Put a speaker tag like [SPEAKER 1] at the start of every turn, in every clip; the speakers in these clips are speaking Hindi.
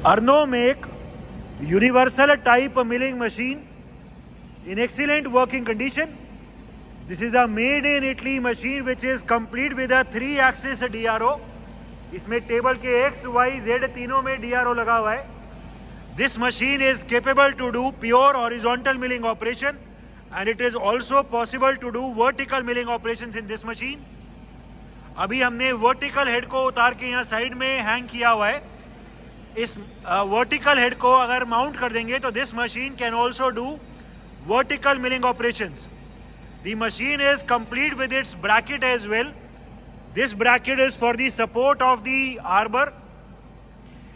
[SPEAKER 1] Arno make universal type milling machine in excellent working condition. This is a made in Italy machine which is complete with a 3-axis DRO. इसमें टेबल के X, Y, Z तीनों में DRO लगा हुआ है. This machine is capable to do pure horizontal milling operation and it is also possible to do vertical milling operations in this machine. अभी हमने vertical head को उतार के यहाँ साइड में हैंग किया हुआ है. इस vertical head को अगर माउंट कर देंगे तो this machine can also do vertical milling operations. The machine is complete with its bracket as well. This bracket is for the support of the arbor.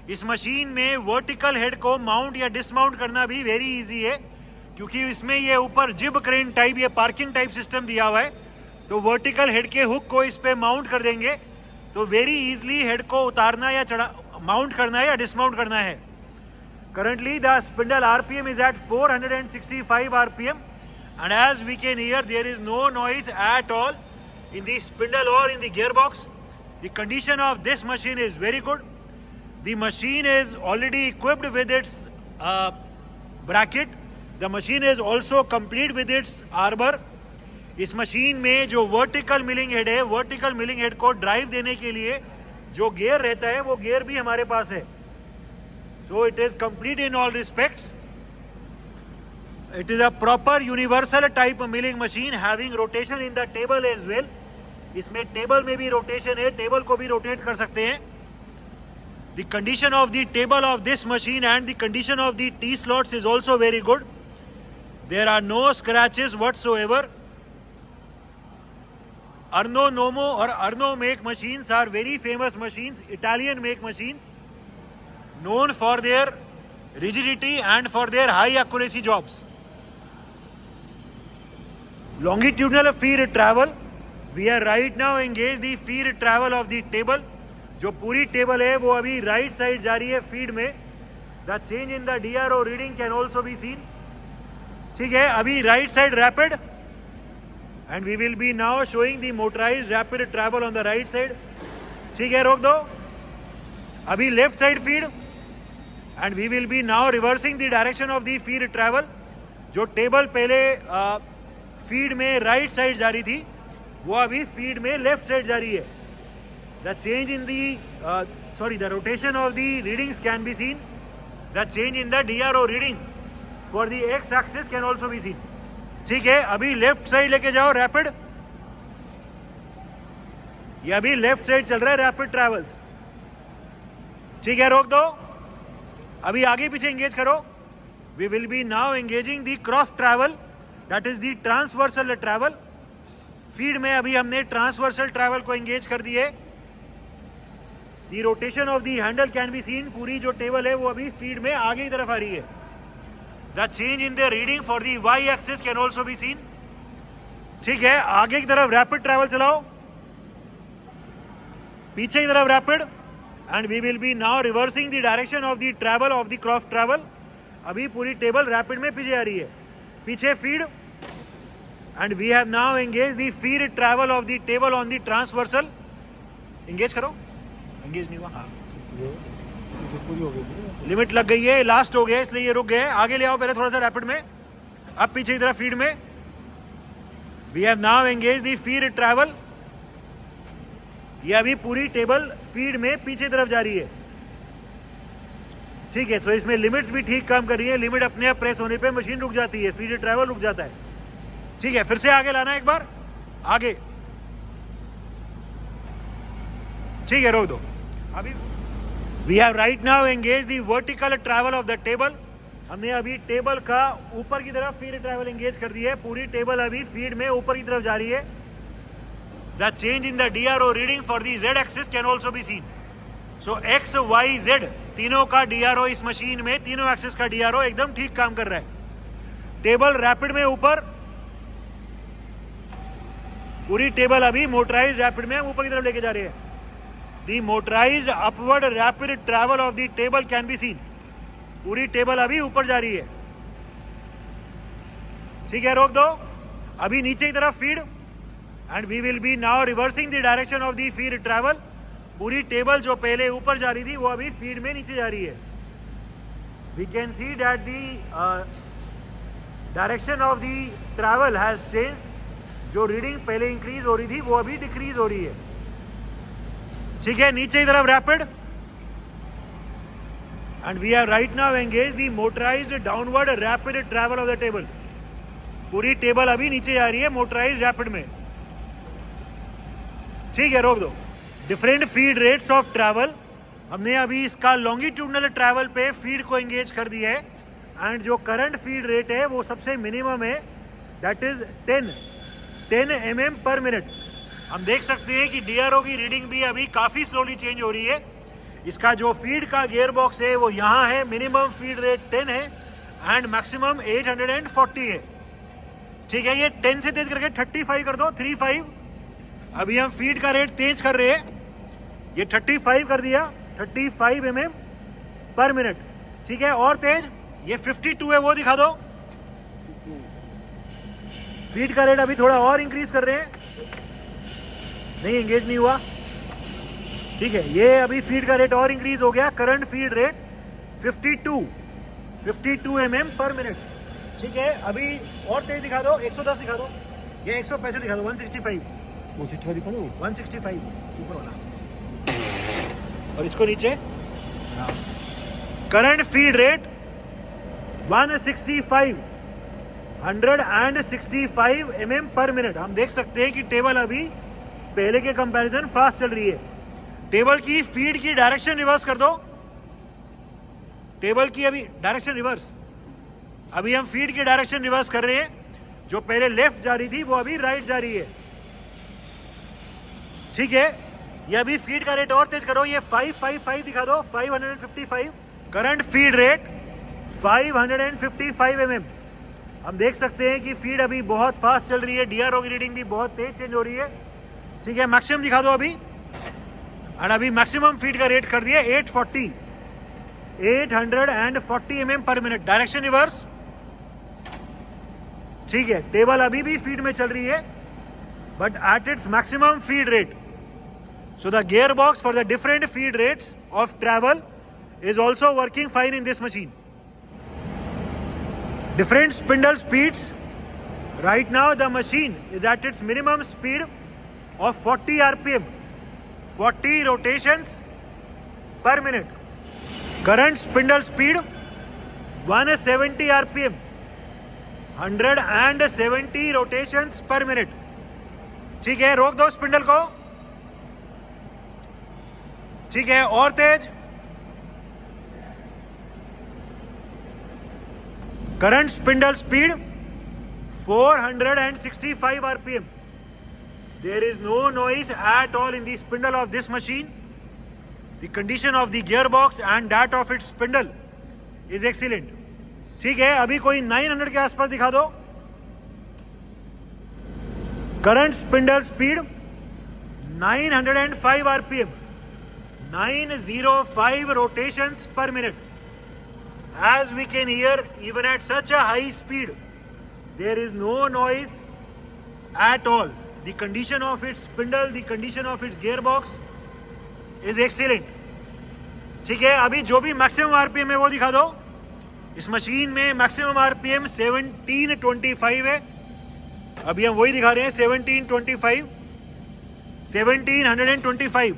[SPEAKER 1] इस मशीन में वर्टिकल हेड को माउंट या डिसमाउंट करना भी वेरी इजी है क्योंकि इसमें ये ऊपर जिब क्रेन टाइप ये पार्किंग टाइप सिस्टम दिया हुआ है. तो वर्टिकल हेड के हुक को इस पे माउंट कर देंगे तो वेरी इजीली हेड को उतारना या माउंट करना है या डिसमाउंट करना है. Currently the spindle RPM is at 465 RPM and as we can hear there is no noise at all in the spindle or in the gearbox. The condition of this machine is very good. The machine is already equipped with its bracket. The machine is also complete with its arbor. इस मशीन में जो वर्टिकल मिलिंग हेड है, वर्टिकल मिलिंग हेड को ड्राइव देने के लिए जो गियर रहता है वो गियर भी हमारे पास है. So it is complete in all respects. It is a proper universal type milling machine having rotation in the table as well. इसमें टेबल में भी रोटेशन है, टेबल को भी रोटेट कर सकते हैं. The condition of the table of this machine and the condition of the T slots is also very good. There are no scratches whatsoever. Arno Nomo or Arno make machines are very famous machines, Italian make machines, known for their rigidity and for their high accuracy jobs. Longitudinal feed travel. We are right now engaged the feed travel of the table. जो पूरी टेबल है वो अभी राइट साइड जा रही है फीड में. The change in the DRO reading can also be seen. ठीक है, अभी right side rapid and we will be now showing the motorised rapid travel on the right side. ठीक है, रोक दो. अभी left side feed and we will be now reversing the direction of the feed travel. जो टेबल पहले फीड में राइट साइड जा रही थी वो अभी फीड में लेफ्ट साइड जा रही है. The change in the rotation of the readings can be seen. The change in the DRO reading for the x-axis can also be seen. ठीक है, अभी लेफ्ट साइड लेके जाओ रैपिड. ये अभी लेफ्ट साइड चल रहा है रैपिड ट्रैवल्स. ठीक है, रोक दो. अभी आगे पीछे एंगेज करो. We will be now engaging the cross travel, that is the transversal travel. Feed में अभी हमने ट्रांसवर्सल ट्रैवल को एंगेज कर दिए. The rotation of the handle can be seen. पूरी जो टेबल है वो अभी फीड में आगे की तरफ आ रही है. The change in the reading for the y axis can also be seen. ठीक है, आगे की तरफ रैपिड ट्रैवल चलाओ, पीछे की तरफ rapid and we will be now reversing the direction of the travel of the cross travel. अभी पूरी टेबल रैपिड में पीछे आ रही है. पीछे feed and we have now engage the feed travel of the table on the transversal. Engage करो. एंगेज नहीं हुआ. हाँ, लिमिट लग गई है, लास्ट हो गया इसलिए ये रुक गए. आगे ले आओ पहले थोड़ा सा रैपिड में. अब पीछे की तरफ फीड में we have now engage the feed travel. ये अभी पूरी टेबल फीड में पीछे तरफ जा रही है. ठीक है, तो इसमें लिमिट्स भी ठीक काम कर रही है. लिमिट अपने आप प्रेस होने पे मशीन रुक जाती है, फीड ट्रैवल रुक जाता है. ठीक है, फिर से आगे लाना एक बार. आगे. ठीक है, रोक दो. अभी we have right now engage the vertical travel of the table. हमने अभी टेबल का ऊपर की तरफ फीड ट्रैवल एंगेज कर दी है. पूरी टेबल अभी फीड में ऊपर की तरफ जा रही है. The change in the DRO reading for the Z axis can also be scene. So X, Y, Z तीनों का DRO इस मशीन में, तीनों एक्सिस का DRO एकदम ठीक काम कर रहा है. टेबल रैपिड में ऊपर, पूरी टेबल अभी मोटराइज्ड रैपिड में ऊपर की तरफ लेके जा रही है. The motorized upward rapid travel of the table can be seen. पूरी टेबल अभी ऊपर जा रही है. ठीक है, रोक दो. अभी नीचे की तरफ feed and we will be now reversing the direction of the feed travel. पूरी टेबल जो पहले ऊपर जा रही थी वो अभी फीड में नीचे जा रही है. we can see that the direction of the travel has changed. जो रीडिंग पहले इंक्रीज हो रही थी वो अभी डिक्रीज हो रही है. ठीक है, नीचे की तरफ rapid, and we have right now engaged the motorized downward rapid travel of the table. पूरी टेबल अभी नीचे जा रही है मोटराइज्ड रैपिड में. ठीक है, रोक दो. Different feed rates of travel, हमने अभी इसका लॉन्गिट्यूडनल ट्रैवल पे फीड को एंगेज कर दिया है. एंड जो करंट फीड रेट है वो सबसे मिनिमम है, दैट इज 10 mm पर मिनट. हम देख सकते हैं कि DRO की रीडिंग भी अभी काफ़ी स्लोली चेंज हो रही है. इसका जो फीड का गियर बॉक्स है वो यहाँ है, मिनिमम फीड रेट 10 है एंड मैक्सिमम 840 है. ठीक है, ये 10 से तेज करके 35 कर दो, 35. अभी हम फीड का रेट तेज कर रहे हैं, ये 35 कर दिया, 35 mm पर मिनट. ठीक है, और तेज, ये 52 है, वो दिखा दो. फीड का रेट अभी थोड़ा और इंक्रीज कर रहे हैं, नहीं एंगेज नहीं हुआ. ठीक है, ये अभी फीड का रेट और इंक्रीज हो गया. करंट फीड रेट 52 mm पर मिनट. ठीक है, अभी और तेज दिखा दो, 110 दिखा दो, ये 165 दिखा दो, 165 दिखा दो, 165 ऊपर वाला, और इसको नीचे. करंट फीड रेट 165 mm पर मिनट. हम देख सकते हैं कि टेबल अभी पहले के कंपैरिजन फास्ट चल रही है. टेबल की फीड की डायरेक्शन रिवर्स कर दो, टेबल की अभी डायरेक्शन रिवर्स. अभी हम फीड की डायरेक्शन रिवर्स कर रहे हैं, जो पहले लेफ्ट जा रही थी वो अभी राइट जा रही है. ठीक है, ये अभी फीड का रेट और तेज करो, ये 555 दिखा दो, 555. Current feed rate 555 mm. हम देख सकते हैं कि फीड अभी बहुत फास्ट चल रही है, DRO की रीडिंग भी बहुत तेज चेंज हो रही है. ठीक है, मैक्सिमम दिखा दो अभी, और अभी मैक्सिमम फीड का रेट कर दिया 840 mm पर मिनट. Direction reverse. ठीक है, टेबल अभी भी फीड में चल रही है, but at its maximum feed rate. So the gear box for the different feed rates of travel is also working fine in this machine. Different spindle speeds. Right now the machine is at its minimum speed of 40 rpm, 40 rotations per minute. Current spindle speed 170 rpm, 170 rotations per minute. ठीक है, रोक दो स्पिंडल को. ठीक है, और तेज. Current spindle speed 465 rpm. There is no noise at all in the spindle of this machine. The condition of the gearbox and that of its spindle is excellent. ठीक है, अभी कोई 900 के आसपास दिखा दो. Current spindle speed 905 rpm, 905 rotations per minute. As we can hear, even at such a high speed, there is no noise at all. The condition of its spindle, the condition of its gearbox is excellent. ठीक है, अभी जो भी मैक्सिमम आरपीएम है वो दिखा दो. इस मशीन में मैक्सिमम आरपीएम 1725 है. अभी हम वही दिखा रहे हैं, 1725, 1725.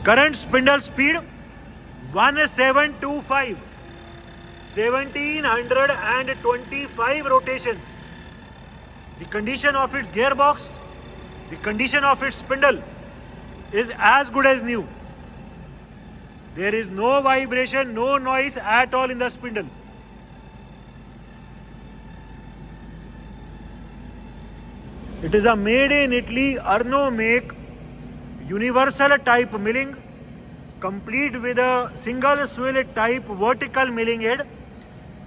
[SPEAKER 1] Current spindle speed 1725, 1725 rotations. The condition of its gearbox, the condition of its spindle is as good as new. There is no vibration, no noise at all in the spindle. It is a made in Italy Arno make universal type milling, complete with a single swivel type vertical milling head,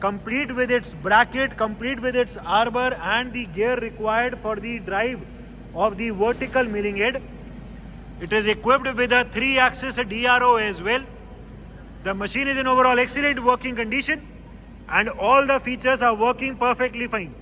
[SPEAKER 1] complete with its bracket, complete with its arbor and the gear required for the drive of the vertical milling head. It is equipped with a 3-axis DRO as well. The machine is in overall excellent working condition and all the features are working perfectly fine.